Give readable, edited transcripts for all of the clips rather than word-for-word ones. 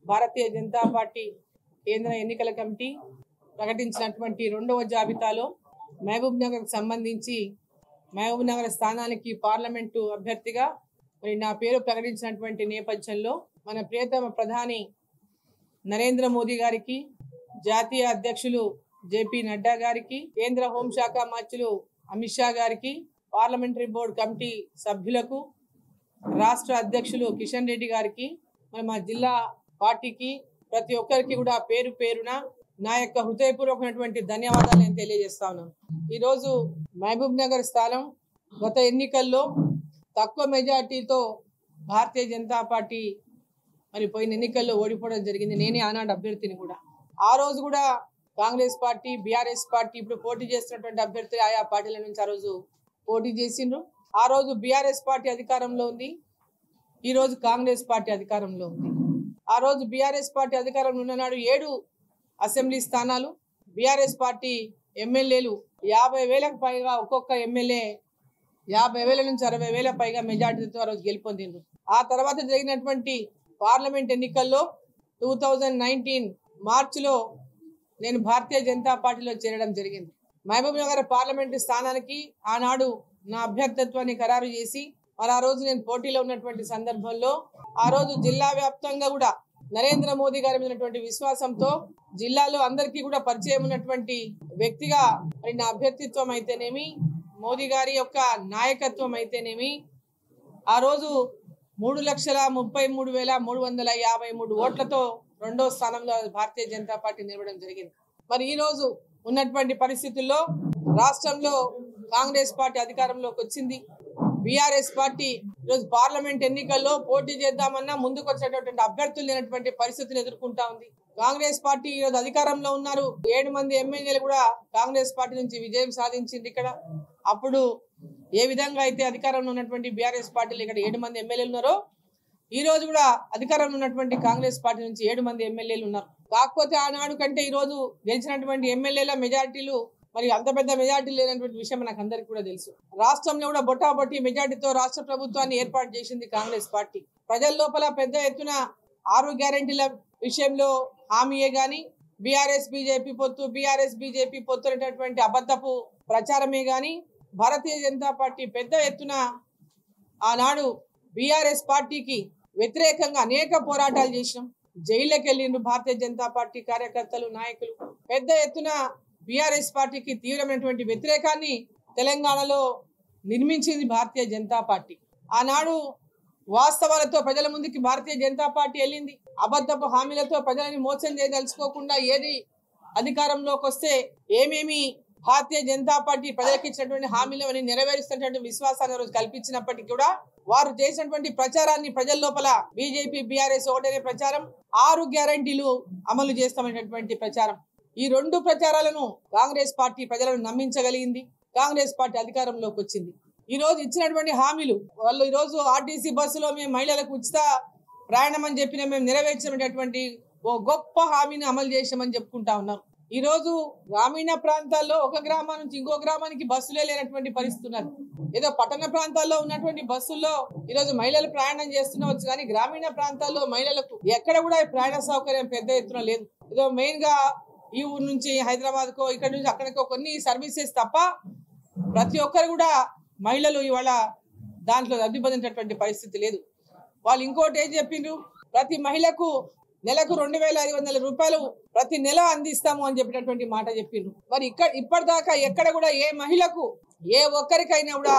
Bharatiya Janata party కేంద్ర ఎన్నికల committee ప్రకటించినటువంటి రెండవ జాబితాలో మహబూబ్ నగర్ సంబంధించి మహబూబ్ నగర్ స్థానానికి పార్లమెంటు అభ్యర్థిగా మరి నా పేరు ప్రకటించినటువంటి నేపథ్యంలో మన ప్రియతమ ప్రధాని నరేంద్ర మోదీ గారికి, జాతీయ అధ్యక్షులు జేపీ నడ్డా గారికి, కేంద్ర హోంశాఖ మంత్రులు అమిత్ షా గారికి, పార్లమెంటరీ బోర్డు కమిటీ సభ్యులకు, రాష్ట్ర అధ్యక్షులు కిషన్ రెడ్డి గారికి, మరి మా జిల్లా పార్టీకి ప్రతి ఒక్కరికి కూడా పేరు పేరున నా యొక్క హృదయపూర్వకమైనటువంటి ధన్యవాదాలు నేను తెలియజేస్తా ఉన్నాను. ఈరోజు మహబూబ్ నగర్ స్థానం గత ఎన్నికల్లో తక్కువ మెజార్టీతో భారతీయ జనతా పార్టీ మరి పోయిన ఎన్నికల్లో ఓడిపోవడం జరిగింది. నేనే ఆనాడు అభ్యర్థిని కూడా. ఆ రోజు కూడా కాంగ్రెస్ పార్టీ, బీఆర్ఎస్ పార్టీ ఇప్పుడు పోటీ చేస్తున్నటువంటి అభ్యర్థులు ఆయా పార్టీల నుంచి ఆ రోజు పోటీ చేసిండ్రు. ఆ రోజు బీఆర్ఎస్ పార్టీ అధికారంలో ఉంది, ఈ రోజు కాంగ్రెస్ పార్టీ అధికారంలో ఉంది. ఆ రోజు బీఆర్ఎస్ పార్టీ అధికారంలో ఉన్ననాడు 7 అసెంబ్లీ స్థానాలు, బీఆర్ఎస్ పార్టీ ఎమ్మెల్యేలు 50,000కు పైగా, ఒక్కొక్క ఎమ్మెల్యే 50,000 నుంచి 60,000 పైగా మెజార్టీతో ఆ రోజు గెలుపొందిండ్రు. ఆ తర్వాత జరిగినటువంటి పార్లమెంట్ ఎన్నికల్లో 2019 మార్చిలో నేను భారతీయ జనతా పార్టీలో చేరడం జరిగింది. మహబూబ్ నగర్ పార్లమెంటు స్థానానికి ఆనాడు నా అభ్యర్థిత్వాన్ని ఖరారు చేసి మరి ఆ రోజు నేను పోటీలో ఉన్నటువంటి సందర్భంలో ఆ రోజు జిల్లా వ్యాప్తంగా కూడా నరేంద్ర మోదీ గారి మీద విశ్వాసంతో జిల్లాలో అందరికీ కూడా పరిచయం ఉన్నటువంటి వ్యక్తిగా మరి నా అభ్యర్థిత్వం అయితేనేమి, మోదీ గారి యొక్క నాయకత్వం అయితేనేమి ఆ రోజు 3,33,353 ఓట్లతో రెండో స్థానంలో భారతీయ జనతా పార్టీ నిలవడం జరిగింది. మరి ఈ రోజు ఉన్నటువంటి పరిస్థితుల్లో రాష్ట్రంలో కాంగ్రెస్ పార్టీ అధికారంలోకి వచ్చింది. బీఆర్ఎస్ పార్టీ ఈరోజు పార్లమెంట్ ఎన్నికల్లో పోటీ చేద్దామన్నా ముందుకు వచ్చేటటువంటి అభ్యర్థులు లేనటువంటి పరిస్థితిని ఎదుర్కొంటా ఉంది. కాంగ్రెస్ పార్టీ ఈరోజు అధికారంలో ఉన్నారు. 7 మంది ఎమ్మెల్యేలు కూడా కాంగ్రెస్ పార్టీ నుంచి విజయం సాధించింది. ఇక్కడ అప్పుడు ఏ విధంగా అయితే అధికారంలో ఉన్నటువంటి బీఆర్ఎస్ పార్టీలు ఇక్కడ 7 మంది ఎమ్మెల్యేలు ఉన్నారో ఈ రోజు కూడా అధికారంలో ఉన్నటువంటి కాంగ్రెస్ పార్టీ నుంచి 7 మంది ఎమ్మెల్యేలు ఉన్నారు. కాకపోతే ఆనాడు కంటే ఈ రోజు గెలిచినటువంటి ఎమ్మెల్యేల మెజార్టీలు మరి అంత పెద్ద మెజార్టీ లేనటువంటి విషయం మనకు అందరికీ కూడా తెలుసు. రాష్ట్రంలో కూడా బొటాబొట్టి మెజార్టీతో రాష్ట్ర ప్రభుత్వాన్ని ఏర్పాటు చేసింది కాంగ్రెస్ పార్టీ. ప్రజల లోపల పెద్ద ఎత్తున 6 గ్యారెంటీల విషయంలో హామీయే గాని, బీఆర్ఎస్ బీజేపీ పొత్తు అనేటటువంటి అబద్ధపు ప్రచారమే గాని, భారతీయ జనతా పార్టీ పెద్ద ఎత్తున ఆనాడు బీఆర్ఎస్ పార్టీకి వ్యతిరేకంగా అనేక పోరాటాలు చేసినాం. జైళ్ళకి వెళ్ళిండ్రు భారతీయ జనతా పార్టీ కార్యకర్తలు, నాయకులు. పెద్ద ఎత్తున బీఆర్ఎస్ పార్టీకి తీవ్రమైనటువంటి వ్యతిరేకాన్ని తెలంగాణలో నిర్మించింది భారతీయ జనతా పార్టీ. ఆనాడు వాస్తవాలతో ప్రజల ముందుకి భారతీయ జనతా పార్టీ వెళ్ళింది. అబద్ధపు హామీలతో ప్రజలని మోసం చేయదలుచుకోకుండా ఏది అధికారంలోకి వస్తే ఏమేమి భారతీయ జనతా పార్టీ ప్రజలకు ఇచ్చినటువంటి హామీలను నెరవేరుస్తున్నటువంటి విశ్వాసాన్ని రోజు కల్పించినప్పటికీ కూడా వారు చేసినటువంటి ప్రచారాన్ని ప్రజల లోపల బీజేపీ బీఆర్ఎస్ ఒకటనే ప్రచారం, 6 గ్యారెంటీలు అమలు చేస్తామనేటటువంటి ప్రచారం, ఈ 2 ప్రచారాలను కాంగ్రెస్ పార్టీ ప్రజలను నమ్మించగలిగింది. కాంగ్రెస్ పార్టీ అధికారంలోకి వచ్చింది. ఈ రోజు ఇచ్చినటువంటి హామీలు వాళ్ళు ఈ రోజు ఆర్టీసీ బస్సులో మేము మహిళలకు ఉచిత ప్రయాణం అని చెప్పిన మేము నెరవేర్చినటువంటి ఓ గొప్ప హామీని అమలు చేసామని చెప్పుకుంటా ఉన్నారు. ఈ రోజు గ్రామీణ ప్రాంతాల్లో ఒక గ్రామం నుంచి ఇంకో గ్రామానికి బస్సులే లేనటువంటి పరిస్థితి ఉన్నది. ఏదో పట్టణ ప్రాంతాల్లో ఉన్నటువంటి బస్సుల్లో ఈరోజు మహిళలు ప్రయాణం చేస్తున్నవచ్చు, కానీ గ్రామీణ ప్రాంతాల్లో మహిళలకు ఎక్కడ కూడా ప్రయాణ సౌకర్యం పెద్ద ఎత్తున లేదు. ఏదో మెయిన్ గా ఈ ఊరు నుంచి హైదరాబాద్ కో ఇక్కడ నుంచి అక్కడికో కొన్ని సర్వీసెస్ తప్ప ప్రతి ఒక్కరు కూడా మహిళలు ఇవాళ దాంట్లో లబ్ధి పొందేటటువంటి పరిస్థితి లేదు. వాళ్ళు ఇంకోటి ఏం చెప్పిండ్రు, ప్రతి మహిళకు నెలకు 2,500 రూపాయలు ప్రతి నెల అందిస్తాము అని చెప్పినటువంటి మాట చెప్పిండ్రు. మరి ఇప్పటిదాకా ఎక్కడ కూడా ఏ మహిళకు ఏ ఒక్కరికైనా కూడా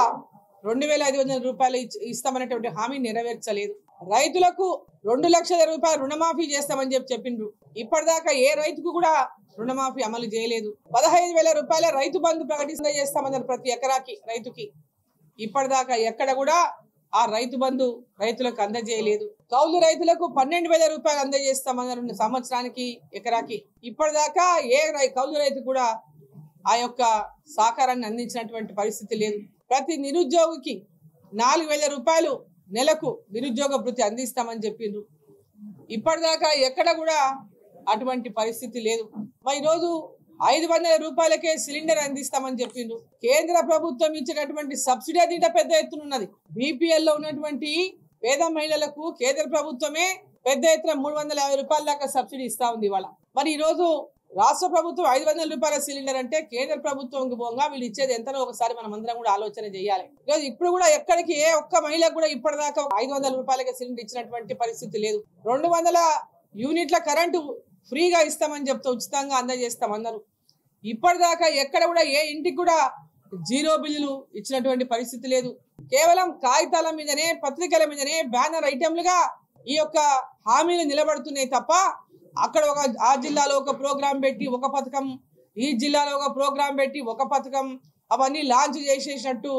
2,500 రూపాయలు ఇస్తామనేటువంటి హామీ నెరవేర్చలేదు. రైతులకు 2 లక్షల రూపాయలు రుణమాఫీ చేస్తామని చెప్పిండ్రు. ఇప్పటిదాకా ఏ రైతుకు కూడా రుణమాఫీ అమలు చేయలేదు. 15,000 రూపాయల రైతు బంధు చేస్తామన్నారు ప్రతి ఎకరాకి రైతుకి. ఇప్పటిదాకా ఎక్కడ కూడా ఆ రైతు బంధు రైతులకు అందజేయలేదు. కౌలు రైతులకు 12,000 రూపాయలు అందజేస్తామన్నారు సంవత్సరానికి ఎకరాకి. ఇప్పటిదాకా ఏ కౌలు రైతు కూడా ఆ యొక్క సహకారాన్ని అందించినటువంటి పరిస్థితి లేదు. ప్రతి నిరుద్యోగికి 4,000 రూపాయలు నెలకు నిరుద్యోగ భృతి అందిస్తామని చెప్పిండ్రు. ఇప్పటిదాకా ఎక్కడ కూడా అటువంటి పరిస్థితి లేదు. మరి ఈరోజు 500 రూపాయలకే సిలిండర్ అందిస్తామని చెప్పిండ్రు. కేంద్ర ప్రభుత్వం ఇచ్చినటువంటి సబ్సిడీ దీంట్లో పెద్ద ఎత్తున ఉన్నది. బీపీఎల్ లో ఉన్నటువంటి పేద మహిళలకు కేంద్ర ప్రభుత్వమే పెద్ద ఎత్తున 350 రూపాయల దాకా సబ్సిడీ ఇస్తా ఉంది ఇవాళ. మరి ఈ రోజు రాష్ట్ర ప్రభుత్వం 500 రూపాయల సిలిండర్ అంటే కేంద్ర ప్రభుత్వంకి పోగా వీళ్ళు ఇచ్చేది ఎంతనో ఒకసారి మనం అందరం కూడా ఆలోచన చేయాలి. ఈరోజు ఇప్పుడు కూడా ఎక్కడికి ఏ ఒక్క మహిళకు కూడా ఇప్పటిదాకా 500 రూపాయలకి సిలిండర్ ఇచ్చినటువంటి పరిస్థితి లేదు. 200 యూనిట్ల కరెంటు ఫ్రీగా ఇస్తామని చెప్తే ఉచితంగా అందజేస్తాం అన్నారు. ఇప్పటిదాకా ఎక్కడ కూడా ఏ ఇంటికి కూడా 0 బిల్లులు ఇచ్చినటువంటి పరిస్థితి లేదు. కేవలం కాగితాల మీదనే, పత్రికల మీదనే, బ్యానర్ ఐటెంలుగా ఈ యొక్క హామీలు నిలబడుతున్నాయి తప్ప అక్కడ ఆ జిల్లాలో ఒక ప్రోగ్రాం పెట్టి ఒక పథకం, ఈ జిల్లాలో ఒక ప్రోగ్రాం పెట్టి ఒక పథకం, అవన్నీ లాంచ్ చేసేసినట్టు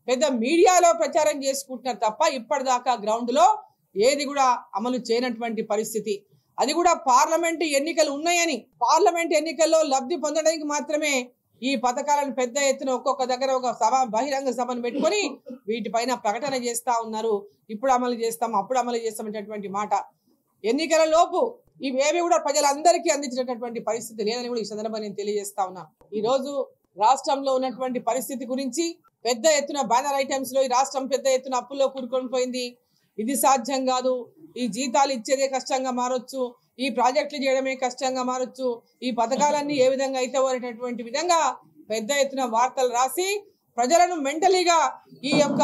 పెద్ద మీడియాలో ప్రచారం చేసుకుంటున్నారు తప్ప ఇప్పటిదాకా గ్రౌండ్ లో ఏది కూడా అమలు చేయనటువంటి పరిస్థితి. అది కూడా పార్లమెంట్ ఎన్నికలు ఉన్నాయని, పార్లమెంట్ ఎన్నికల్లో లబ్ధి పొందడానికి మాత్రమే ఈ పథకాలను పెద్ద ఎత్తున ఒక్కొక్క దగ్గర ఒక సభ, బహిరంగ సభను పెట్టుకొని వీటిపైన ప్రకటన చేస్తా ఉన్నారు. ఇప్పుడు అమలు చేస్తాం, అప్పుడు అమలు చేస్తామనేటటువంటి మాట. ఎన్నికల లోపు ఇవేవి కూడా ప్రజలందరికీ అందించినటువంటి పరిస్థితి లేదని కూడా ఈ సందర్భంగా నేను తెలియజేస్తా ఉన్నా. ఈ రోజు రాష్ట్రంలో ఉన్నటువంటి పరిస్థితి గురించి పెద్ద ఎత్తున బ్యానర్ ఐటమ్స్ లో ఈ రాష్ట్రం పెద్ద ఎత్తున అప్పుల్లో కూరుకొని పోయింది. ఇది సాధ్యం కాదు, ఈ జీతాలు ఇచ్చేదే కష్టంగా మారొచ్చు, ఈ ప్రాజెక్టులు చేయడమే కష్టంగా మారొచ్చు, ఈ పథకాలన్నీ ఏ విధంగా అయితే అనేటటువంటి విధంగా పెద్ద ఎత్తున వార్తలు రాసి ప్రజలను మెంటలీగా ఈ యొక్క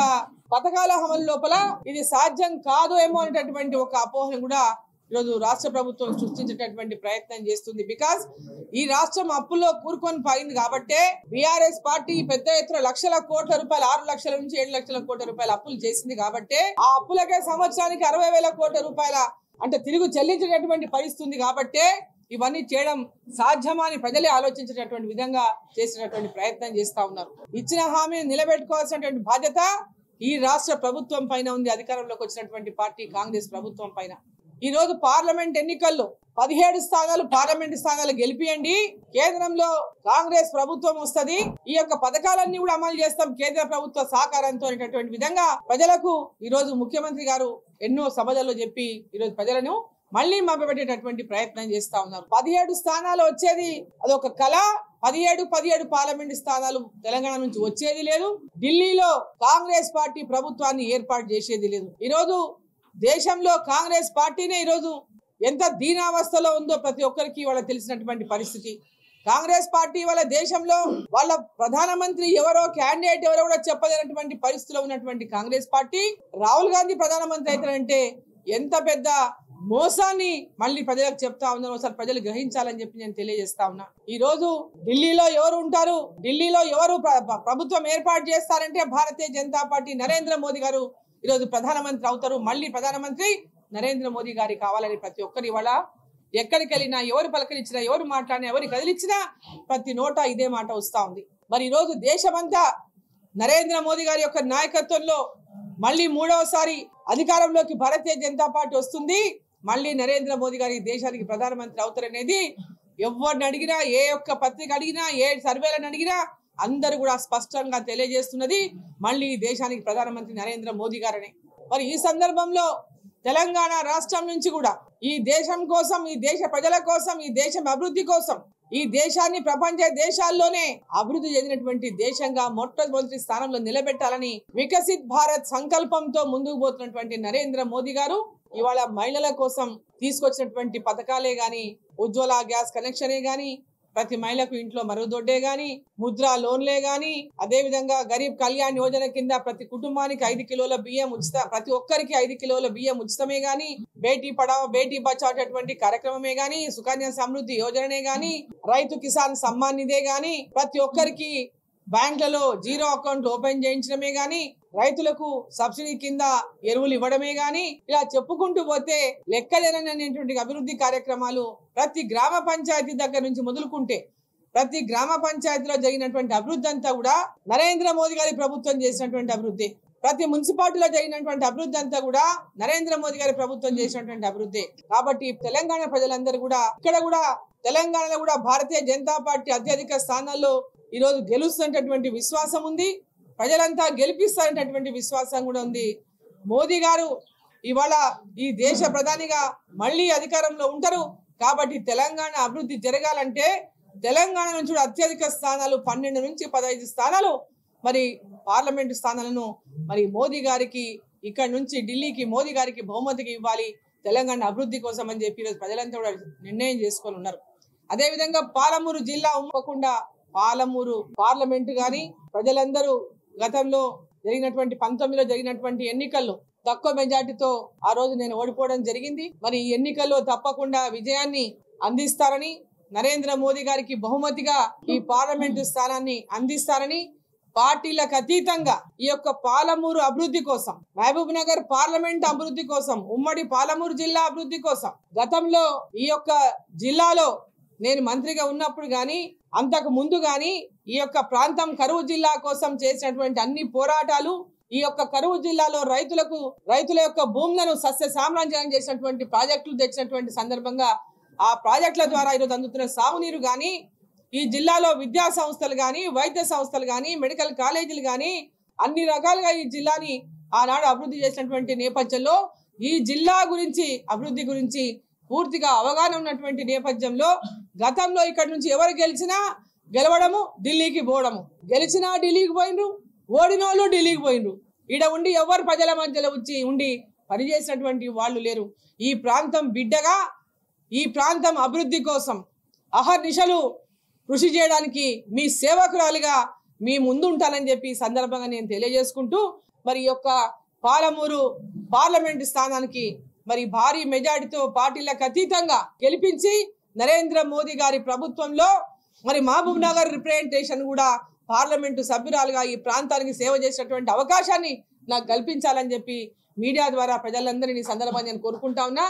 పథకాల అమలు లోపల ఇది సాధ్యం కాదు ఏమో అనేటటువంటి ఒక అపోహను కూడా ఈరోజు రాష్ట్ర ప్రభుత్వం సృష్టించేటటువంటి ప్రయత్నం చేస్తుంది. బికాస్ ఈ రాష్ట్రం అప్పుల్లో కూరుకొని పోయింది కాబట్టే బీఆర్ఎస్ పార్టీ పెద్ద ఎత్తున లక్షల కోట్ల రూపాయలు, 6 లక్షల నుంచి 7 లక్షల కోట్ల రూపాయల అప్పులు చేసింది కాబట్టే ఆ అప్పులకే సంవత్సరానికి 60,000 కోట్ల రూపాయల అంటే తిరిగి చెల్లించేటటువంటి పరిస్థితి కాబట్టే ఇవన్నీ చేయడం సాధ్యమా అని ప్రజలే ఆలోచించేటటువంటి విధంగా చేసేటటువంటి ప్రయత్నం చేస్తా ఉన్నారు. ఇచ్చిన హామీని నిలబెట్టుకోవాల్సినటువంటి బాధ్యత ఈ రాష్ట్ర ప్రభుత్వం పైన ఉంది, అధికారంలోకి వచ్చినటువంటి పార్టీ కాంగ్రెస్ ప్రభుత్వం పైన. ఈ రోజు పార్లమెంట్ ఎన్నికల్లో 17 స్థానాలు పార్లమెంట్ స్థానాలు గెలిపియండి, కేంద్రంలో కాంగ్రెస్ ప్రభుత్వం వస్తది, ఈ యొక్క పథకాలన్నీ కూడా అమలు చేస్తాం కేంద్ర ప్రభుత్వ సహకారంతో అనేటటువంటి విధంగా ప్రజలకు ఈ రోజు ముఖ్యమంత్రి గారు ఎన్నో సభలలో చెప్పి ఈ రోజు ప్రజలను మళ్లీ మభ్యపెట్టేటటువంటి ప్రయత్నం చేస్తా ఉన్నారు. 17 స్థానాలు వచ్చేది అదొక కళ. 17 పార్లమెంట్ స్థానాలు తెలంగాణ నుంచి వచ్చేది లేదు. ఢిల్లీలో కాంగ్రెస్ పార్టీ ప్రభుత్వాన్ని ఏర్పాటు చేసేది లేదు. ఈ రోజు దేశంలో కాంగ్రెస్ పార్టీనే ఈరోజు ఎంత దీనావస్థలో ఉందో ప్రతి ఒక్కరికి వాళ్ళ తెలిసినటువంటి పరిస్థితి. కాంగ్రెస్ పార్టీ వాళ్ళ దేశంలో వాళ్ళ ప్రధానమంత్రి ఎవరో, క్యాండిడేట్ ఎవరో కూడా చెప్పలేనటువంటి పరిస్థితిలో ఉన్నటువంటి కాంగ్రెస్ పార్టీ రాహుల్ గాంధీ ప్రధానమంత్రి అవుతారంటే ఎంత పెద్ద మోసాన్ని మళ్ళీ ప్రజలకు చెప్తా ఉన్నారు. ఒకసారి ప్రజలు గ్రహించాలని చెప్పి నేను తెలియజేస్తా ఉన్నా. ఈ రోజు ఢిల్లీలో ఎవరు ఉంటారు, ఢిల్లీలో ఎవరు ప్రభుత్వం ఏర్పాటు చేస్తారంటే భారతీయ జనతా పార్టీ నరేంద్ర మోదీ గారు ఈరోజు ప్రధానమంత్రి అవుతారు. మళ్ళీ ప్రధానమంత్రి నరేంద్ర మోదీ గారి కావాలని ప్రతి ఒక్కరి ఇవాళ ఎక్కడికి వెళ్ళినా, ఎవరు పలకరించినా, ఎవరు మాట్లాడినా, ఎవరు కదిలిచ్చినా ప్రతి నోట ఇదే మాట వస్తా ఉంది. మరి ఈ రోజు దేశమంతా నరేంద్ర మోదీ గారి యొక్క నాయకత్వంలో మళ్ళీ 3వసారి అధికారంలోకి భారతీయ జనతా పార్టీ వస్తుంది. మళ్ళీ నరేంద్ర మోదీ గారి దేశానికి ప్రధానమంత్రి అవుతారనేది ఎవరిని అడిగినా, ఏ ఒక్క పత్రిక అడిగినా, ఏ సర్వేలను అడిగినా అందరూ కూడా స్పష్టంగా తెలియజేస్తున్నది మళ్ళీ దేశానికి ప్రధానమంత్రి నరేంద్ర మోదీ గారనే. మరి ఈ సందర్భంలో తెలంగాణ రాష్ట్రం నుంచి కూడా ఈ దేశం కోసం, ఈ దేశ ప్రజల కోసం, ఈ దేశం అభివృద్ధి కోసం, ఈ దేశాన్ని ప్రపంచ దేశాల్లోనే అభివృద్ధి చెందినటువంటి దేశంగా మొట్టమొదటి స్థానంలో నిలబెట్టాలని వికసిత్ భారత్ సంకల్పంతో ముందుకు పోతున్నటువంటి నరేంద్ర మోదీ గారు ఇవాళ మహిళల కోసం తీసుకొచ్చినటువంటి పథకాలే గాని, ఉజ్వల గ్యాస్ కనెక్షనే గాని, ప్రతి మహిళకు ఇంట్లో మరుగుదొడ్డే గాని, ముద్రా లోన్లే గాని, అదే విధంగా గరీబ్ కళ్యాణ్ యోజన కింద ప్రతి కుటుంబానికి 5 కిలోల బియ్యం ఉచిత, ప్రతి ఒక్కరికి 5 కిలోల బియ్యం ఉచితమే గాని, బేటీ పడావో బేటీ బచావో అటువంటి కార్యక్రమమే గాని, సుకన్య సమృద్ధి యోజననే గాని, రైతు కిసాన్ సమ్మాన్ నిధే గాని, ప్రతి ఒక్కరికి బ్యాంకులలో 0 అకౌంట్ ఓపెన్ చేయించడమే గాని, రైతులకు సబ్సిడీ కింద ఎరువులు ఇవ్వడమే గాని, ఇలా చెప్పుకుంటూ పోతే లెక్కలేనటువంటి అభివృద్ధి కార్యక్రమాలు ప్రతి గ్రామ పంచాయతీ దగ్గర నుంచి మొదలుకుంటే ప్రతి గ్రామ పంచాయతీలో జరిగినటువంటి అభివృద్ధి అంతా కూడా నరేంద్ర మోదీ గారి ప్రభుత్వం చేసినటువంటి అభివృద్ధి. ప్రతి మున్సిపాలిటీలో జరిగినటువంటి అభివృద్ధి అంతా కూడా నరేంద్ర మోదీ గారి ప్రభుత్వం చేసినటువంటి అభివృద్ధి. కాబట్టి తెలంగాణ ప్రజలందరూ కూడా ఇక్కడ కూడా తెలంగాణలో కూడా భారతీయ జనతా పార్టీ అత్యధిక స్థానాల్లో ఈ రోజు గెలుస్తున్నటువంటి విశ్వాసం ఉంది. ప్రజలంతా గెలిపిస్తారనేటటువంటి విశ్వాసం కూడా ఉంది. మోదీ గారు ఇవాళ ఈ దేశ ప్రధానిగా మళ్ళీ అధికారంలో ఉంటారు. కాబట్టి తెలంగాణ అభివృద్ధి జరగాలంటే తెలంగాణ నుంచి కూడా అత్యధిక స్థానాలు 12 నుంచి 15 స్థానాలు మరి పార్లమెంటు స్థానాలను మరి మోదీ గారికి ఇక్కడ నుంచి ఢిల్లీకి మోదీ గారికి బహుమతికి ఇవ్వాలి. తెలంగాణ అభివృద్ధి కోసం అని చెప్పి ఈరోజు ప్రజలంతా కూడా నిర్ణయం చేసుకొని ఉన్నారు. అదేవిధంగా పాలమూరు జిల్లా ఉమ్మకుండా పాలమూరు పార్లమెంటు గాని ప్రజలందరూ గతంలో జరిగినటువంటి 19లో జరిగినటువంటి ఎన్నికల్లో తక్కువ మెజార్టీతో ఆ రోజు నేను ఓడిపోవడం జరిగింది. మరి ఈ ఎన్నికల్లో తప్పకుండా విజయాన్ని అందిస్తారని, నరేంద్ర మోదీ గారికి బహుమతిగా ఈ పార్లమెంటు స్థానాన్ని అందిస్తారని, పార్టీలకు అతీతంగా ఈ యొక్క పాలమూరు అభివృద్ధి కోసం, మహబూబ్ నగర్ పార్లమెంట్ అభివృద్ధి కోసం, ఉమ్మడి పాలమూరు జిల్లా అభివృద్ధి కోసం గతంలో ఈ యొక్క జిల్లాలో నేను మంత్రిగా ఉన్నప్పుడు గాని అంతకు ముందు గాని ఈ యొక్క ప్రాంతం కరువు జిల్లా కోసం చేసినటువంటి అన్ని పోరాటాలు, ఈ యొక్క కరువు జిల్లాలో రైతుల యొక్క భూములను సస్య సామ్రాజ్యం చేసినటువంటి ప్రాజెక్టులు తెచ్చినటువంటి సందర్భంగా ఆ ప్రాజెక్టుల ద్వారా ఈరోజు అందుతున్న సాగునీరు గాని, ఈ జిల్లాలో విద్యా సంస్థలు గాని, వైద్య సంస్థలు గాని, మెడికల్ కాలేజీలు గాని అన్ని రకాలుగా ఈ జిల్లాని ఆనాడు అభివృద్ధి చేసినటువంటి నేపథ్యంలో ఈ జిల్లా గురించి అభివృద్ధి గురించి పూర్తిగా అవగాహన ఉన్నటువంటి నేపథ్యంలో గతంలో ఇక్కడ నుంచి ఎవరు గెలిచినా గెలవడము, ఢిల్లీకి పోవడము, గెలిచినా ఢిల్లీకి పోయినరు, ఓడినోళ్ళు ఢిల్లీకి పోయినరు. ఈడ ఉండి ఎవరు ప్రజల మధ్యలో ఉండి పనిచేసినటువంటి వాళ్ళు లేరు. ఈ ప్రాంతం బిడ్డగా, ఈ ప్రాంతం అభివృద్ధి కోసం అహర్నిశలు కృషి చేయడానికి మీ సేవకురాలిగా మీ ముందు ఉంటానని చెప్పి సందర్భంగా నేను తెలియజేసుకుంటూ, మరి ఈ యొక్క పాలమూరు పార్లమెంటు స్థానానికి మరి భారీ మెజార్టీతో పార్టీలకు అతీతంగా గెలిపించి నరేంద్ర మోదీ గారి ప్రభుత్వంలో మరి మహబూబ్ నగర్ రిప్రజెంటేషన్ కూడా పార్లమెంటు సభ్యురాలుగా ఈ ప్రాంతానికి సేవ చేసినటువంటి అవకాశాన్ని నాకు కల్పించాలని చెప్పి మీడియా ద్వారా ప్రజలందరినీ సందర్భంగా నేను కోరుకుంటా ఉన్నా.